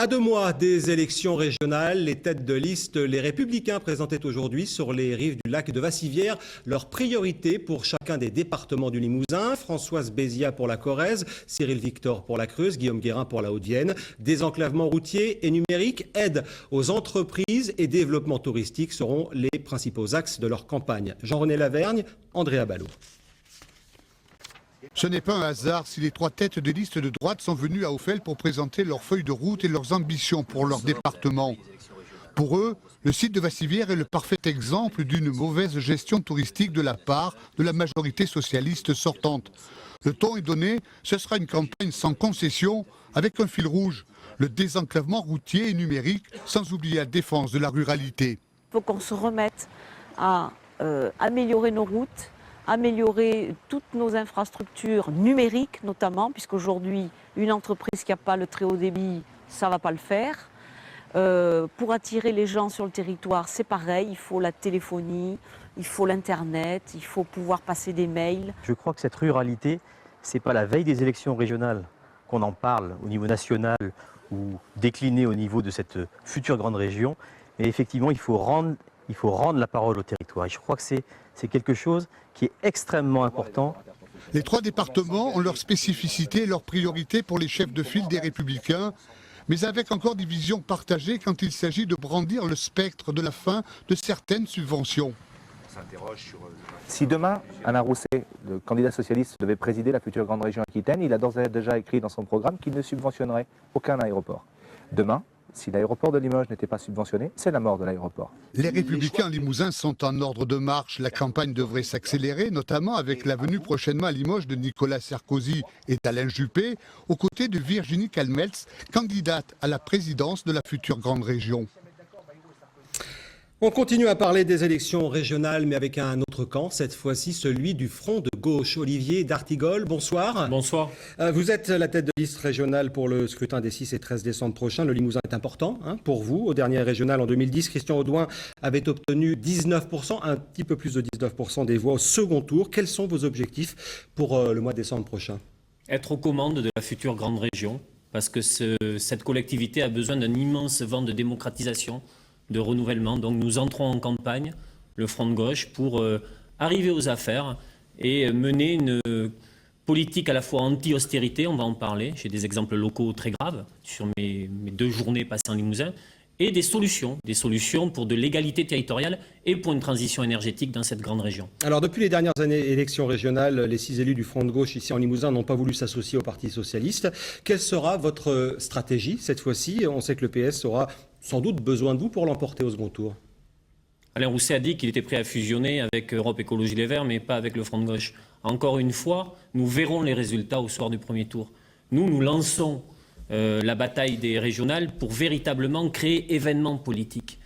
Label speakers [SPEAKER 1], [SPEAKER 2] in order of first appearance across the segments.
[SPEAKER 1] À 2 mois des élections régionales, les têtes de liste, les Républicains présentaient aujourd'hui sur les rives du lac de Vassivière leurs priorités pour chacun des départements du Limousin. Françoise Bézia pour la Corrèze, Cyril Victor pour la Creuse, Guillaume Guérin pour la Haute-Vienne. Désenclavement routier et numérique, aide aux entreprises et développement touristique seront les principaux axes de leur campagne. Jean-René Lavergne, Andrea Ballot.
[SPEAKER 2] Ce n'est pas un hasard si les 3 têtes de liste de droite sont venues à Ophel pour présenter leurs feuilles de route et leurs ambitions pour leur département. Pour eux, le site de Vassivière est le parfait exemple d'une mauvaise gestion touristique de la part de la majorité socialiste sortante. Le ton est donné, ce sera une campagne sans concession, avec un fil rouge, le désenclavement routier et numérique, sans oublier la défense de la ruralité.
[SPEAKER 3] Il faut qu'on se remette à améliorer nos routes, améliorer toutes nos infrastructures numériques notamment, puisqu'aujourd'hui, une entreprise qui n'a pas le très haut débit, ça ne va pas le faire. Pour attirer les gens sur le territoire, c'est pareil, il faut la téléphonie, il faut l'Internet, il faut pouvoir passer des mails.
[SPEAKER 4] Je crois que cette ruralité, ce n'est pas la veille des élections régionales qu'on en parle au niveau national ou décliné au niveau de cette future grande région, mais effectivement, il faut rendre la parole au territoire. Et je crois que c'est quelque chose qui est extrêmement important.
[SPEAKER 2] Les 3 départements ont leurs spécificités et leurs priorités pour les chefs de file des Républicains, mais avec encore des visions partagées quand il s'agit de brandir le spectre de la fin de certaines subventions.
[SPEAKER 5] Si demain, Alain Rousset, le candidat socialiste, devait présider la future grande région Aquitaine, il a d'ores et déjà écrit dans son programme qu'il ne subventionnerait aucun aéroport. Demain, si l'aéroport de Limoges n'était pas subventionné, c'est la mort de l'aéroport.
[SPEAKER 2] Les Républicains Limousins sont en ordre de marche. La campagne devrait s'accélérer, notamment avec la venue prochainement à Limoges de Nicolas Sarkozy et d'Alain Juppé, aux côtés de Virginie Calmeltz, candidate à la présidence de la future grande région.
[SPEAKER 1] On continue à parler des élections régionales, mais avec un autre camp, cette fois-ci celui du Front de gauche. Olivier d'Artigol, bonsoir.
[SPEAKER 6] Bonsoir.
[SPEAKER 1] Vous êtes la tête de liste régionale pour le scrutin des 6 et 13 décembre prochains. Le Limousin est important pour vous. Au dernier régional en 2010, Christian Audouin avait obtenu 19%, un petit peu plus de 19% des voix au second tour. Quels sont vos objectifs pour le mois de décembre prochain?
[SPEAKER 6] Être aux commandes de la future grande région, parce que cette collectivité a besoin d'un immense vent de démocratisation, de renouvellement. Donc nous entrons en campagne, le Front de gauche, pour arriver aux affaires et mener une politique à la fois anti-austérité, on va en parler, j'ai des exemples locaux très graves sur mes 2 journées passées en Limousin, et des solutions pour de l'égalité territoriale et pour une transition énergétique dans cette grande région.
[SPEAKER 1] Alors depuis les dernières élections régionales, les 6 élus du Front de gauche ici en Limousin n'ont pas voulu s'associer au Parti socialiste. Quelle sera votre stratégie cette fois-ci? On sait que le PS aura sans doute besoin de vous pour l'emporter au second tour.
[SPEAKER 6] Alain Rousset a dit qu'il était prêt à fusionner avec Europe Écologie Les Verts, mais pas avec le Front de gauche. Encore une fois, nous verrons les résultats au soir du premier tour. Nous lançons la bataille des régionales pour véritablement créer événements politiques,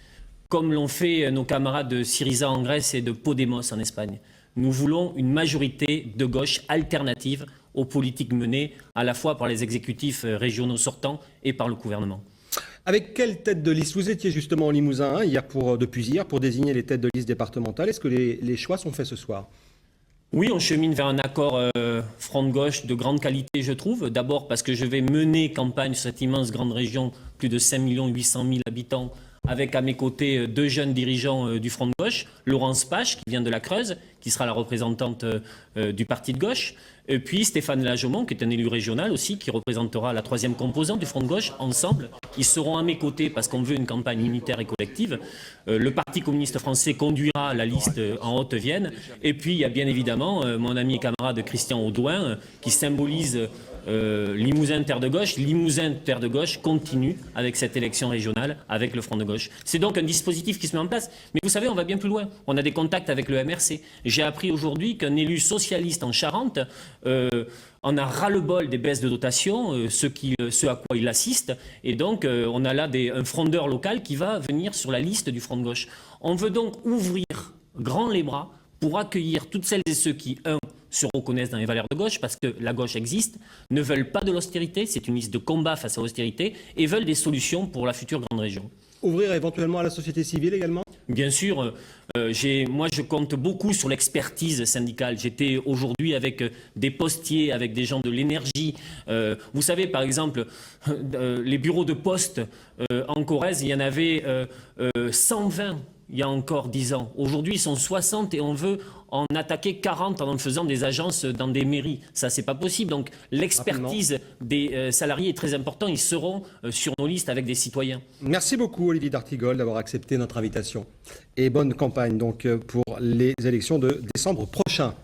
[SPEAKER 6] comme l'ont fait nos camarades de Syriza en Grèce et de Podemos en Espagne. Nous voulons une majorité de gauche alternative aux politiques menées à la fois par les exécutifs régionaux sortants et par le gouvernement.
[SPEAKER 1] Avec quelle tête de liste? Vous étiez justement en Limousin depuis hier pour désigner les têtes de liste départementales. Est-ce que les choix sont faits ce soir?
[SPEAKER 6] Oui, on chemine vers un accord front de gauche de grande qualité, je trouve. D'abord parce que je vais mener campagne sur cette immense grande région, plus de 5 800 000 habitants, avec à mes côtés 2 jeunes dirigeants du Front de gauche, Laurence Pache, qui vient de la Creuse, qui sera la représentante du parti de gauche, et puis Stéphane Lajomont, qui est un élu régional aussi, qui représentera la 3e composante du Front de gauche. Ensemble, ils seront à mes côtés parce qu'on veut une campagne unitaire et collective. Le Parti communiste français conduira la liste en Haute-Vienne. Et puis, il y a bien évidemment mon ami et camarade Christian Audouin, qui symbolise Limousin terre de gauche. Limousin terre de gauche continue avec cette élection régionale, avec le Front de gauche. C'est donc un dispositif qui se met en place. Mais vous savez, on va bien plus loin. On a des contacts avec le MRC. J'ai appris aujourd'hui qu'un élu socialiste en Charente en a ras-le-bol des baisses de dotation, ce à quoi il assiste. Et donc, on a là un frondeur local qui va venir sur la liste du Front de gauche. On veut donc ouvrir grand les bras pour accueillir toutes celles et ceux qui, se reconnaissent dans les valeurs de gauche, parce que la gauche existe, ne veulent pas de l'austérité, c'est une liste de combat face à l'austérité, et veulent des solutions pour la future grande région.
[SPEAKER 1] Ouvrir éventuellement à la société civile également?
[SPEAKER 6] Bien sûr, Moi, je compte beaucoup sur l'expertise syndicale. J'étais aujourd'hui avec des postiers, avec des gens de l'énergie. Vous savez, par exemple, les bureaux de poste en Corrèze, il y en avait 120 il y a encore 10 ans. Aujourd'hui, ils sont 60 et on veut en attaquer 40 en faisant des agences dans des mairies. Ça, c'est pas possible. Donc, l'expertise des salariés est très importante. Ils seront sur nos listes avec des citoyens.
[SPEAKER 1] Merci beaucoup, Olivier d'Artigol, d'avoir accepté notre invitation. Et bonne campagne donc pour les élections de décembre prochain.